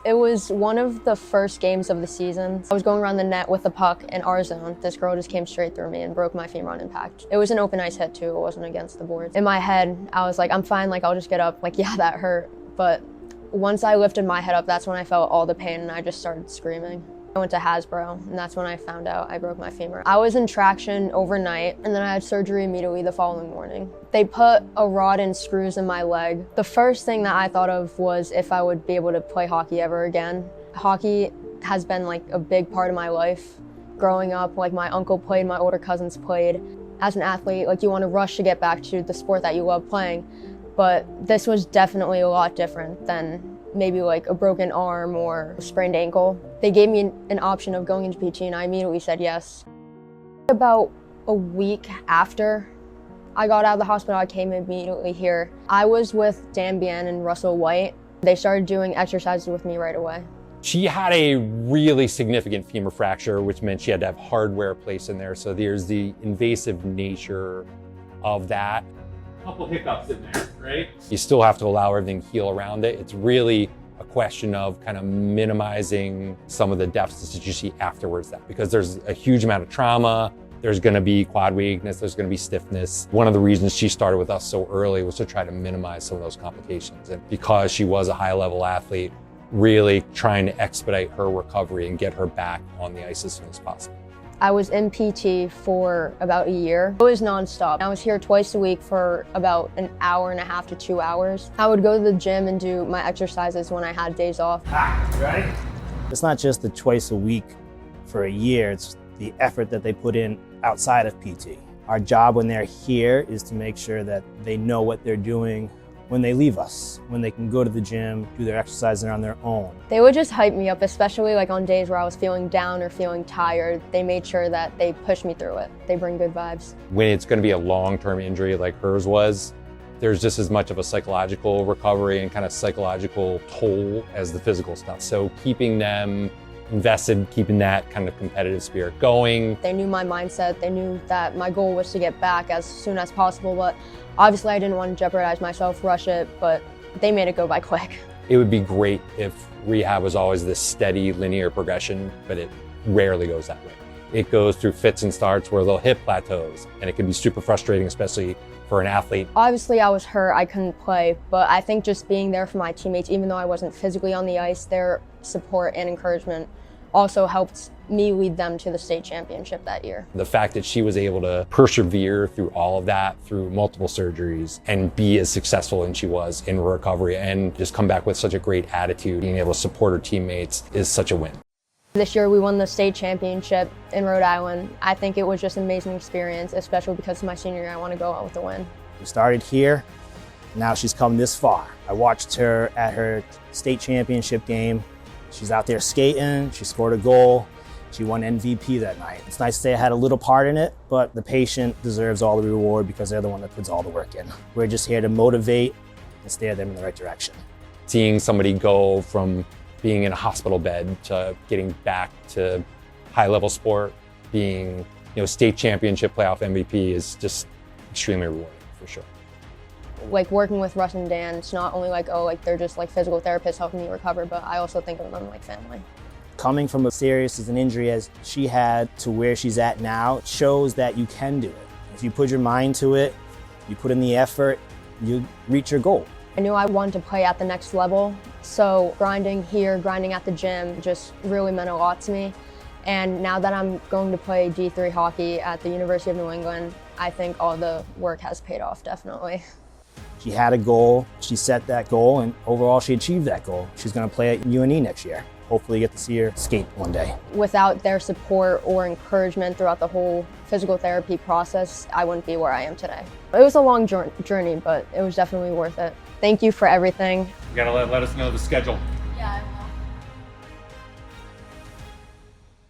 It was one of the first games of the season. I was going around the net with the puck in our zone. This girl just came straight through me and broke my femur on impact. It was an open ice hit too, it wasn't against the boards. In my head, I was like, I'm fine, like I'll just get up. Like, yeah, that hurt. But once I lifted my head up, that's when I felt all the pain and I just started screaming. I went to Hasbro and that's when I found out I broke my femur. I was in traction overnight and then I had surgery immediately the following morning. They put a rod and screws in my leg. The first thing that I thought of was if I would be able to play hockey ever again. Hockey has been like a big part of my life. Growing up, like my uncle played, my older cousins played. As an athlete, like you want to rush to get back to the sport that you love playing. But this was definitely a lot different than maybe like a broken arm or a sprained ankle. They gave me an option of going into PT and I immediately said yes. About a week after I got out of the hospital, I came immediately here. I was with Dan Bien and Russell White. They started doing exercises with me right away. She had a really significant femur fracture, which meant she had to have hardware placed in there. So there's the invasive nature of that. Couple hiccups in there, right? You still have to allow everything to heal around it. It's really a question of kind of minimizing some of the deficits that you see afterwards, because there's a huge amount of trauma. There's going to be quad weakness, there's going to be stiffness. One of the reasons she started with us so early was to try to minimize some of those complications. And because she was a high-level athlete, really trying to expedite her recovery and get her back on the ice as soon as possible. I was in PT for about a year. It was nonstop. I was here twice a week for about an hour and a half to 2 hours. I would go to the gym and do my exercises when I had days off. Ready? It's not just the twice a week for a year, it's the effort that they put in outside of PT. Our job when they're here is to make sure that they know what they're doing when they leave us, when they can go to the gym, do their exercises on their own. They would just hype me up, especially like on days where I was feeling down or feeling tired. They made sure that they pushed me through it. They bring good vibes. When it's going to be a long-term injury like hers was, there's just as much of a psychological recovery and kind of psychological toll as the physical stuff. So keeping them invested, keeping that kind of competitive spirit going. They knew my mindset. They knew that my goal was to get back as soon as possible, but obviously I didn't want to jeopardize myself, rush it, but they made it go by quick. It would be great if rehab was always this steady linear progression, but it rarely goes that way. It goes through fits and starts where they'll hit plateaus, and it can be super frustrating, especially for an athlete. Obviously I was hurt, I couldn't play, but I think just being there for my teammates, even though I wasn't physically on the ice, their support and encouragement also helped me lead them to the state championship that year. The fact that she was able to persevere through all of that, through multiple surgeries, and be as successful as she was in recovery and just come back with such a great attitude, being able to support her teammates is such a win. This year we won the state championship in Rhode Island. I think it was just an amazing experience, especially because of my senior year. I want to go out with a win. We started here, now she's come this far. I watched her at her state championship game. She's out there skating, she scored a goal, she won MVP that night. It's nice to say I had a little part in it, but the patient deserves all the reward because they're the one that puts all the work in. We're just here to motivate and steer them in the right direction. Seeing somebody go from being in a hospital bed to getting back to high-level sport, being state championship playoff MVP is just extremely rewarding for sure. Like working with Russ and Dan, it's not only like, oh, like they're just like physical therapists helping me recover, but I also think of them like family. Coming from as serious as an injury as she had to where she's at now shows that you can do it. If you put your mind to it, you put in the effort, you reach your goal. I knew I wanted to play at the next level, so grinding here, grinding at the gym just really meant a lot to me. And now that I'm going to play D3 hockey at the University of New England, I think all the work has paid off, definitely. She had a goal, she set that goal, and overall she achieved that goal. She's going to play at UNE next year. Hopefully get to see her skate one day. Without their support or encouragement throughout the whole physical therapy process, I wouldn't be where I am today. It was a long journey, but it was definitely worth it. Thank you for everything. You gotta let us know the schedule. Yeah,